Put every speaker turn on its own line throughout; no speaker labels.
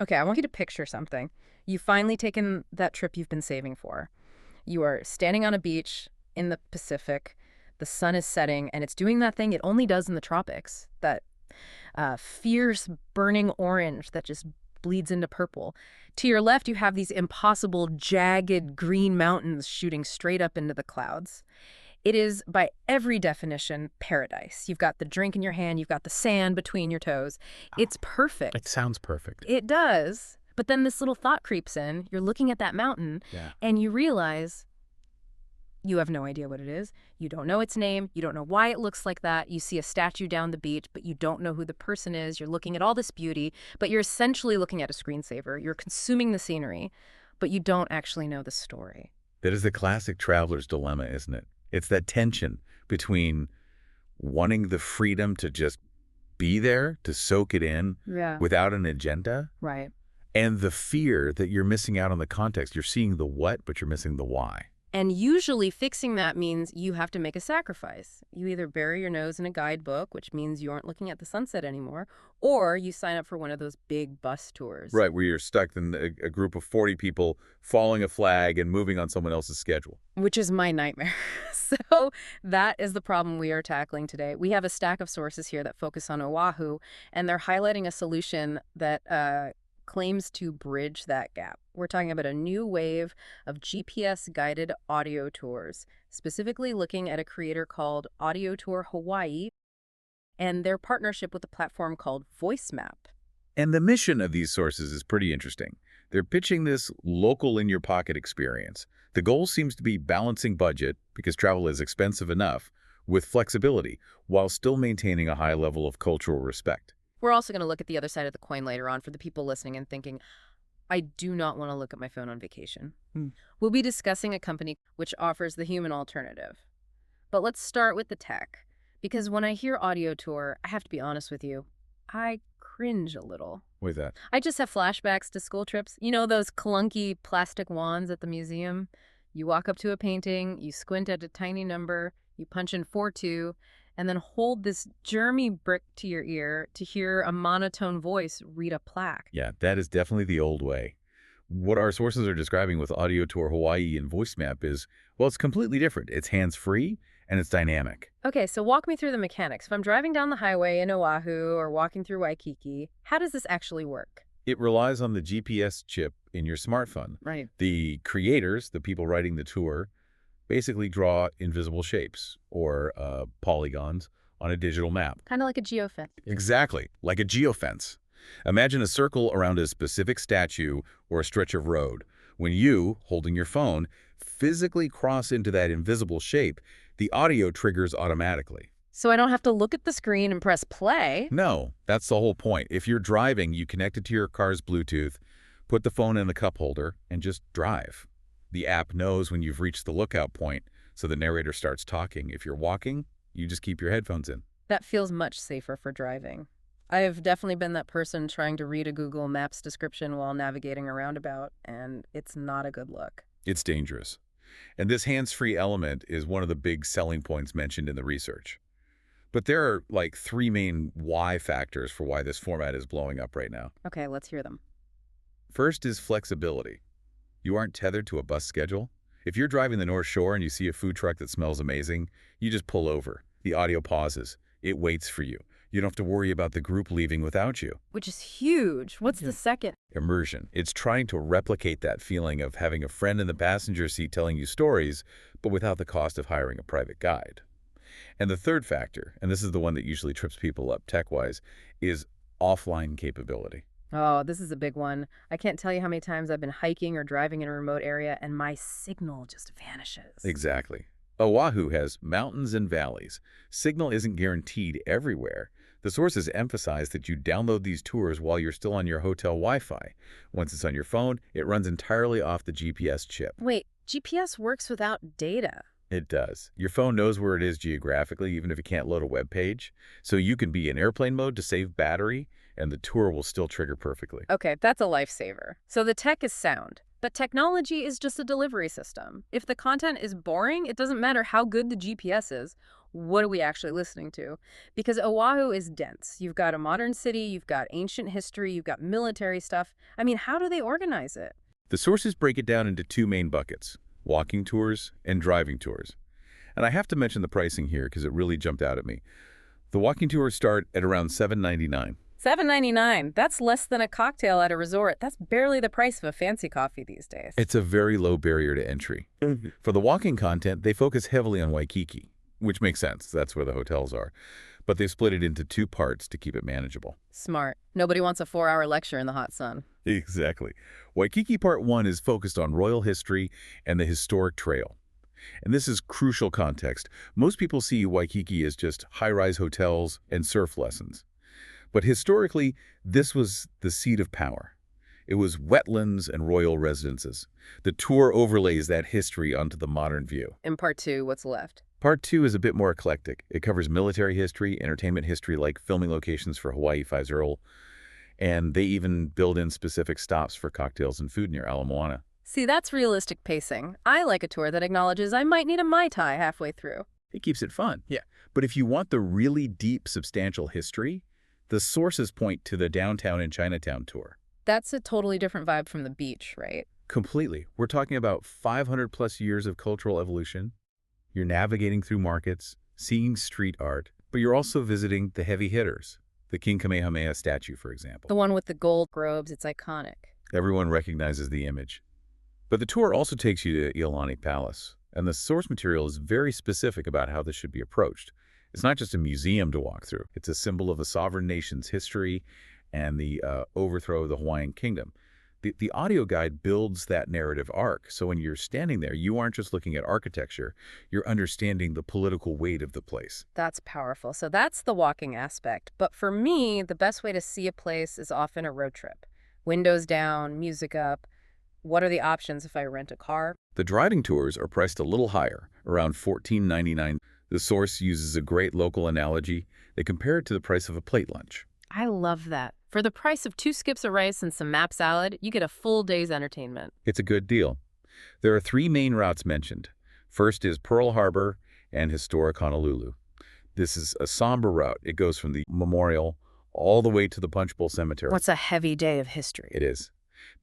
Okay, I want you to picture something. You've finally taken that trip you've been saving for. You are standing on a beach in the Pacific. The sun is setting, and it's doing that thing it only does in the tropics, that fierce burning orange that just bleeds into purple. To your left, you have these impossible, jagged green mountains shooting straight up into the clouds. It is, by every definition, paradise. You've got the drink in your hand, you've got the sand between your toes.
Oh,
It's
it
perfect.
sounds perfect.
It does. But then this little thought creeps in. You're looking at that mountain,
Yeah.
and you realize you have no idea what it is. You don't know its name. You don't know why it looks like that. You see a statue down the beach, but you don't know who the person is. You're looking at all this beauty, but you're essentially looking at a screensaver. You're consuming the scenery, but you don't actually know the story.
That is the classic traveler's dilemma, isn't it? It's that tension between wanting the freedom to just be there, to soak it in
Yeah.
without an agenda,
Right.
and the fear that you're missing out on the context. You're seeing the what, but you're missing the why.
And usually fixing that means you have to make a sacrifice. You either bury your nose in a guidebook, which means you aren't looking at the sunset anymore, or you sign up for one of those big bus tours.
Right, where you're stuck in a group of 40 people following a flag and moving on someone else's schedule.
Which is my nightmare. So that is the problem we are tackling today. We have a stack of sources here that focus on Oahu, and they're highlighting a solution that claims to bridge that gap. We're talking about a new wave of GPS-guided audio tours, specifically looking at a creator called Audio Tour Hawaii and their partnership with a platform called VoiceMap.
And the mission of these sources is pretty interesting. They're pitching this local in-your-pocket experience. The goal seems to be balancing budget, because travel is expensive enough, with flexibility, while still maintaining a high level of cultural respect.
We're also going to look at the other side of the coin later on for the people listening and thinking, I do not want to look at my phone on vacation.
Hmm.
We'll be discussing a company which offers the human alternative. But let's start with the tech, because when I hear audio tour, I have to be honest with you, I cringe a little.
With that.
I just have flashbacks to school trips. You know those clunky plastic wands at the museum? You walk up to a painting, you squint at a tiny number, you punch in 4-2, and then hold this germy brick to your ear to hear a monotone voice read a plaque.
Yeah, that is definitely the old way. What our sources are describing with Audio Tour Hawaii and VoiceMap is, well, it's completely different. It's hands-free and it's dynamic.
Okay, so walk me through the mechanics. If I'm driving down the highway in Oahu or walking through Waikiki, how does this actually work?
It relies on the GPS chip in your smartphone.
Right.
The creators, the people writing the tour, basically draw invisible shapes or polygons on a digital map.
Kind of like a geofence.
Exactly, like a geofence. Imagine a circle around a specific statue or a stretch of road. When you, holding your phone, physically cross into that invisible shape, the audio triggers automatically.
So I don't have to look at the screen and press play.
No, that's the whole point. If you're driving, you connect it to your car's Bluetooth, put the phone in the cup holder, and just drive. The app knows when you've reached the lookout point, so the narrator starts talking. If you're walking, you just keep your headphones in.
That feels much safer for driving. I have definitely been that person trying to read a Google Maps description while navigating a roundabout, and it's not a good look.
It's dangerous. And this hands-free element is one of the big selling points mentioned in the research. But there are like 3 main why factors for why this format is blowing up right now.
Okay, let's hear them.
First is flexibility. You aren't tethered to a bus schedule. If you're driving the North Shore and you see a food truck that smells amazing, you just pull over. The audio pauses. It waits for you. You don't have to worry about the group leaving without you.
Which is huge. What's the second?
Immersion. It's trying to replicate that feeling of having a friend in the passenger seat telling you stories, but without the cost of hiring a private guide. And the third factor, and this is the one that usually trips people up tech-wise, is offline capability.
Oh, this is a big one. I can't tell you how many times I've been hiking or driving in a remote area and my signal just vanishes.
Exactly. Oahu has mountains and valleys. Signal isn't guaranteed everywhere. The sources emphasize that you download these tours while you're still on your hotel Wi-Fi. Once it's on your phone, it runs entirely off the GPS chip.
Wait, GPS works without data.
It does. Your phone knows where it is geographically, even if it can't load a web page. So you can be in airplane mode to save battery, and the tour will still trigger perfectly.
Okay, that's a lifesaver. So the tech is sound, But technology is just a delivery system. If the content is boring, it doesn't matter how good the GPS is. What are we actually listening to? Because Oahu is dense. You've got a modern city, you've got ancient history, you've got military stuff. I mean, how do they organize it?
The sources break it down into two main buckets: walking tours and driving tours. And I have to mention the pricing here because it really jumped out at me. The walking tours start at around $7.99.
$7.99. That's less than a cocktail at a resort. That's barely the price of a fancy coffee these days.
It's a very low barrier to entry. For the walking content, they focus heavily on Waikiki, which makes sense. That's where the hotels are. But they've split it into two parts to keep it manageable.
Smart. Nobody wants a 4-hour lecture in the hot sun.
Exactly. Waikiki Part 1 is focused on royal history and the historic trail. And this is crucial context. Most people see Waikiki as just high-rise hotels and surf lessons. But historically, this was the seat of power. It was wetlands and royal residences. The tour overlays that history onto the modern view.
In part 2, what's left?
Part 2 is a bit more eclectic. It covers military history, entertainment history like filming locations for Hawaii Five-0, Earl, and they even build in specific stops for cocktails and food near Ala Moana.
See, that's realistic pacing. I like a tour that acknowledges I might need a Mai Tai halfway through.
It keeps it fun. Yeah. But if you want the really deep, substantial history, the sources point to the Downtown and Chinatown tour.
That's a totally different vibe from the beach, right?
Completely. We're talking about 500-plus years of cultural evolution. You're navigating through markets, seeing street art, but you're also visiting the heavy hitters. The King Kamehameha statue, for example.
The one with the gold robes, it's iconic.
Everyone recognizes the image. But the tour also takes you to Iolani Palace, and the source material is very specific about how this should be approached. It's not just a museum to walk through. It's a symbol of a sovereign nation's history and the overthrow of the Hawaiian kingdom. The audio guide builds that narrative arc, so when you're standing there, you aren't just looking at architecture, you're understanding the political weight of the place.
That's powerful. So that's the walking aspect. But for me, the best way to see a place is often a road trip. Windows down, music up. What are the options if I rent a car?
The driving tours are priced a little higher, around $14.99. The source uses a great local analogy. They compare it to the price of a plate lunch.
I love that. For the price of 2 skips of rice and some map salad, you get a full day's entertainment.
It's a good deal. There are 3 main routes mentioned. First is Pearl Harbor and historic Honolulu. This is a somber route. It goes from the memorial all the way to the Punch Bowl Cemetery.
What's a heavy day of history?
It is.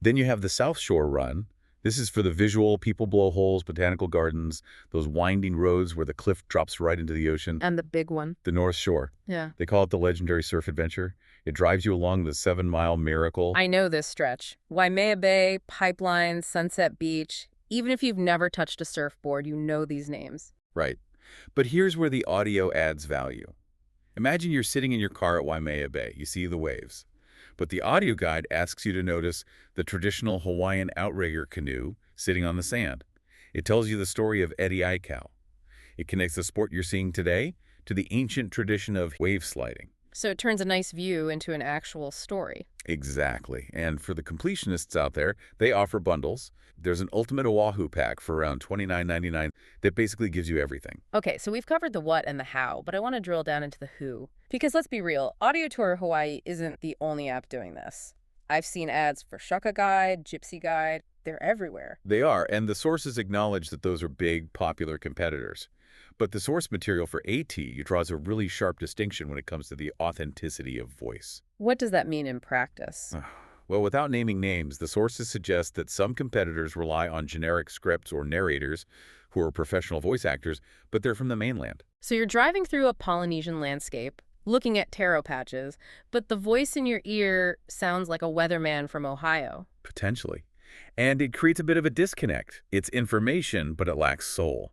Then you have the South Shore run. This is for the visual, people blow holes, botanical gardens, those winding roads where the cliff drops right into the ocean.
And the big one.
The North Shore.
Yeah.
They call it the legendary surf adventure. It drives you along the 7-mile miracle.
I know this stretch. Waimea Bay, Pipeline, Sunset Beach. Even if you've never touched a surfboard, you know these names.
Right. But here's where the audio adds value. Imagine you're sitting in your car at Waimea Bay. You see the waves. But the audio guide asks you to notice the traditional Hawaiian outrigger canoe sitting on the sand. It tells you the story of Eddie Aikau. It connects the sport you're seeing today to the ancient tradition of wave sliding.
So it turns a nice view into an actual story.
Exactly. And for the completionists out there, they offer bundles. There's an Ultimate Oahu pack for around $29.99 that basically gives you everything.
Okay, so we've covered the what and the how, but I want to drill down into the who. Because let's be real, Audio Tour Hawaii isn't the only app doing this. I've seen ads for Shaka Guide, Gypsy Guide. They're everywhere.
They are, and the sources acknowledge that those are big, popular competitors. But the source material for AT draws a really sharp distinction when it comes to the authenticity of voice.
What does that mean in practice?
Well, without naming names, the sources suggest that some competitors rely on generic scripts or narrators who are professional voice actors, but they're from the mainland.
So you're driving through a Polynesian landscape, looking at taro patches, but the voice in your ear sounds like a weatherman from Ohio.
Potentially. And it creates a bit of a disconnect. It's information, but it lacks soul.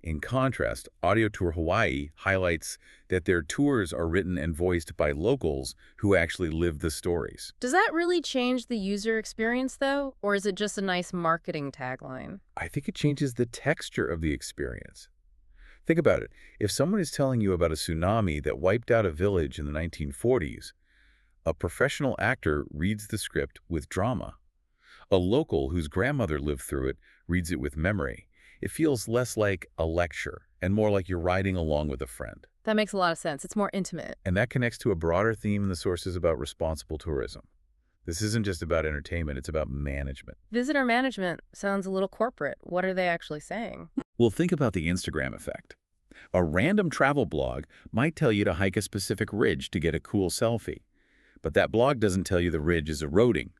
In contrast, Audio Tour Hawaii highlights that their tours are written and voiced by locals who actually live the stories.
Does that really change the user experience, though? Or is it just a nice marketing tagline?
I think it changes the texture of the experience. Think about it. If someone is telling you about a tsunami that wiped out a village in the 1940s, a professional actor reads the script with drama. A local whose grandmother lived through it reads it with memory. It feels less like a lecture and more like you're riding along with a friend.
That makes a lot of sense. It's more intimate.
And that connects to a broader theme in the sources about responsible tourism. This isn't just about entertainment, it's about management.
Visitor management sounds a little corporate. What are they actually saying?
Well, think about the Instagram effect. A random travel blog might tell you to hike a specific ridge to get a cool selfie, but that blog doesn't tell you the ridge is eroding,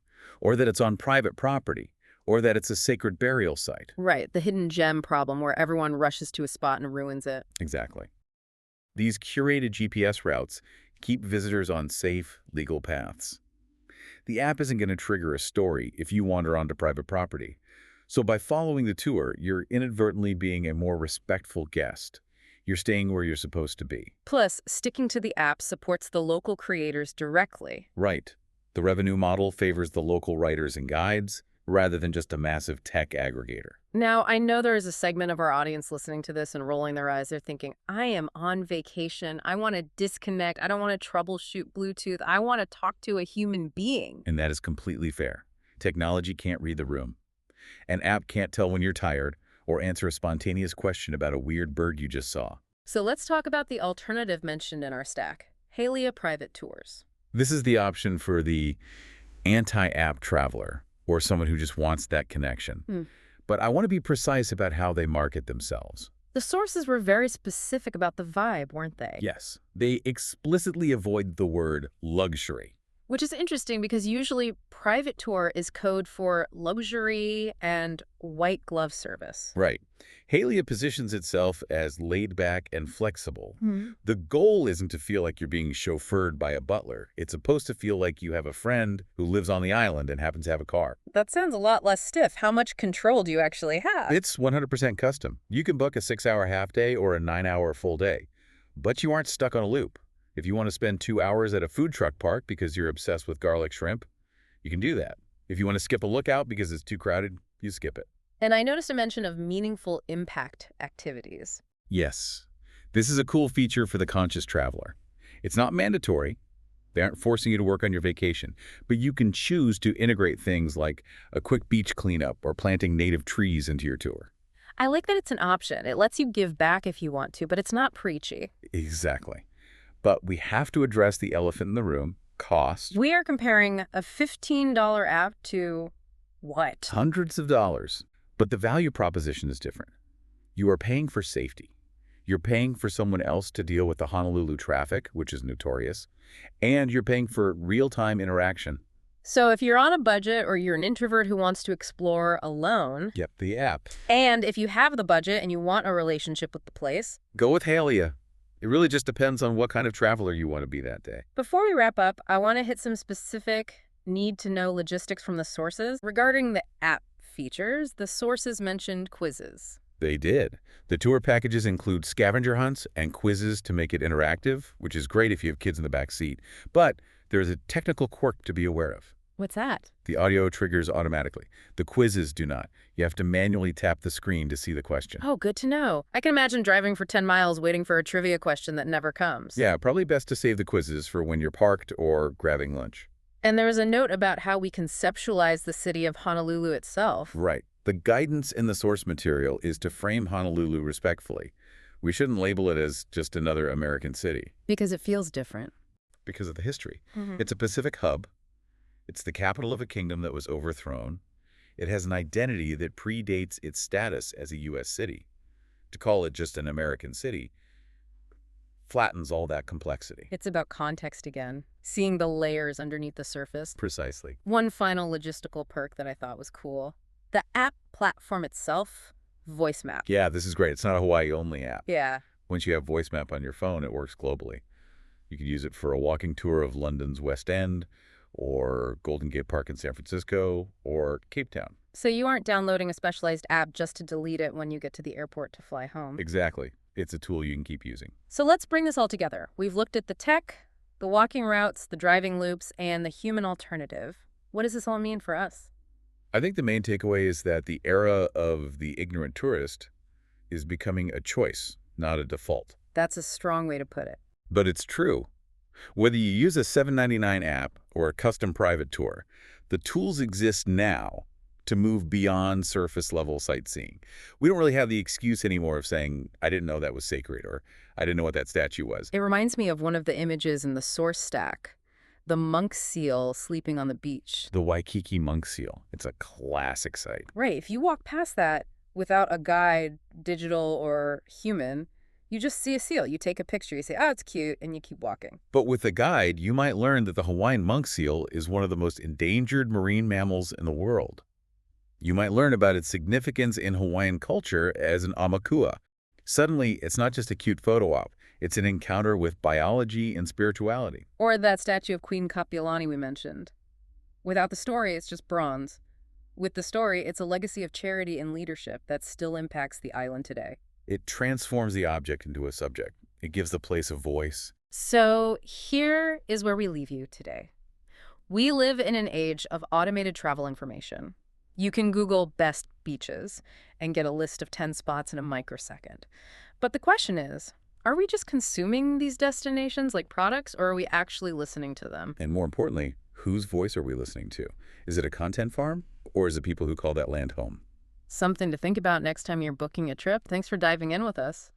or that it's on private property, or that it's a sacred burial site.
Right, the hidden gem problem where everyone rushes to a spot and ruins it.
Exactly. These curated GPS routes keep visitors on safe, legal paths. The app isn't going to trigger a story if you wander onto private property. So by following the tour, you're inadvertently being a more respectful guest. You're staying where you're supposed to be.
Plus, sticking to the app supports the local creators directly.
Right. The revenue model favors the local writers and guides rather than just a massive tech aggregator.
Now, I know there is a segment of our audience listening to this and rolling their eyes. They're thinking, I am on vacation. I want to disconnect. I don't want to troubleshoot Bluetooth. I want to talk to a human being.
And that is completely fair. Technology can't read the room. An app can't tell when you're tired or answer a spontaneous question about a weird bird you just saw.
So let's talk about the alternative mentioned in our stack, Halia Private Tours.
This is the option for the anti-app traveler or someone who just wants that connection. But I want to be precise about how they market themselves.
The sources were very specific about the vibe, weren't they?
Yes, they explicitly avoid the word luxury.
Which is interesting because usually private tour is code for luxury and white glove service.
Right. Halia positions itself as laid back and flexible.
Hmm.
The goal isn't to feel like you're being chauffeured by a butler. It's supposed to feel like you have a friend who lives on the island and happens to have a car.
That sounds a lot less stiff. How much control do you actually have?
It's 100% custom. You can book a 6-hour half day or a 9-hour full day, but you aren't stuck on a loop. If you want to spend 2 hours at a food truck park because you're obsessed with garlic shrimp, you can do that. If you want to skip a lookout because it's too crowded, you skip it.
And I noticed a mention of meaningful impact activities.
Yes, this is a cool feature for the conscious traveler. It's not mandatory. They aren't forcing you to work on your vacation, but you can choose to integrate things like a quick beach cleanup or planting native trees into your tour.
I like that it's an option. It lets you give back if you want to, but it's not preachy.
Exactly. But we have to address the elephant in the room, cost.
We are comparing a $15 app to what?
Hundreds of dollars. But the value proposition is different. You are paying for safety. You're paying for someone else to deal with the Honolulu traffic, which is notorious, and you're paying for real-time interaction.
So if you're on a budget or you're an introvert who wants to explore alone,
Yep, the app.
and if you have the budget and you want a relationship with the place,
Go with Halia. It really just depends on what kind of traveler you want to be that day.
before we wrap up, I want to hit some specific need-to-know logistics from the sources. Regarding the app features, the sources mentioned quizzes.
They did. The tour packages include scavenger hunts and quizzes to make it interactive, which is great if you have kids in the back seat. But there's a technical quirk to be aware of.
What's that?
The audio triggers automatically. The quizzes do not. You have to manually tap the screen to see the question.
Oh, good to know. I can imagine driving for 10 miles waiting for a trivia question that never comes.
Yeah, probably best to save the quizzes for when you're parked or grabbing lunch.
And there was a note about how we conceptualize the city of Honolulu itself.
Right. The guidance in the source material is to frame Honolulu respectfully. We shouldn't label it as just another American city
Because it feels different.
because of the history.
Mhm.
It's a Pacific hub. It's the capital of a kingdom that was overthrown. It has an identity that predates its status as a U.S. city. To call it just an American city flattens all that complexity.
It's about context again, seeing the layers underneath the surface.
Precisely.
One final logistical perk that I thought was cool. The app platform itself, voice map.
Yeah, this is great. It's not a Hawaii-only app.
Yeah.
Once you have voice map on your phone, it works globally. You can use it for a walking tour of London's West End, or Golden Gate Park in San Francisco, or Cape Town.
So you aren't downloading a specialized app just to delete it when you get to the airport to fly home.
Exactly. It's a tool you can keep using.
So let's bring this all together. We've looked at the tech, the walking routes, the driving loops, and the human alternative. What does this all mean for us?
I think the main takeaway is that the era of the ignorant tourist is becoming a choice, not a default.
That's a strong way to put it.
But it's true. Whether you use a $7.99 app or a custom private tour, the tools exist now to move beyond surface-level sightseeing. We don't really have the excuse anymore of saying, I didn't know that was sacred, or I didn't know what that statue was.
It reminds me of one of the images in the source stack. the monk seal sleeping on the beach.
The Waikiki monk seal. It's a classic site.
Right, if you walk past that without a guide, digital or human, you just see a seal. You take a picture, you say, oh, it's cute, and you keep walking.
But with a guide, you might learn that the Hawaiian monk seal is one of the most endangered marine mammals in the world. You might learn about its significance in Hawaiian culture as an aumakua. Suddenly, it's not just a cute photo op. It's an encounter with biology and spirituality.
Or that statue of Queen Kapiolani we mentioned. Without the story, it's just bronze. With the story, it's a legacy of charity and leadership that still impacts the island today.
It transforms the object into a subject. It gives the place a voice.
So here is where we leave you today. We live in an age of automated travel information. You can Google best beaches and get a list of 10 spots in a microsecond. But the question is, are we just consuming these destinations like products, or are we actually listening to them?
And more importantly, whose voice are we listening to? Is it a content farm, or is it people who call that land home?
Something to think about next time you're booking a trip. Thanks for diving in with us.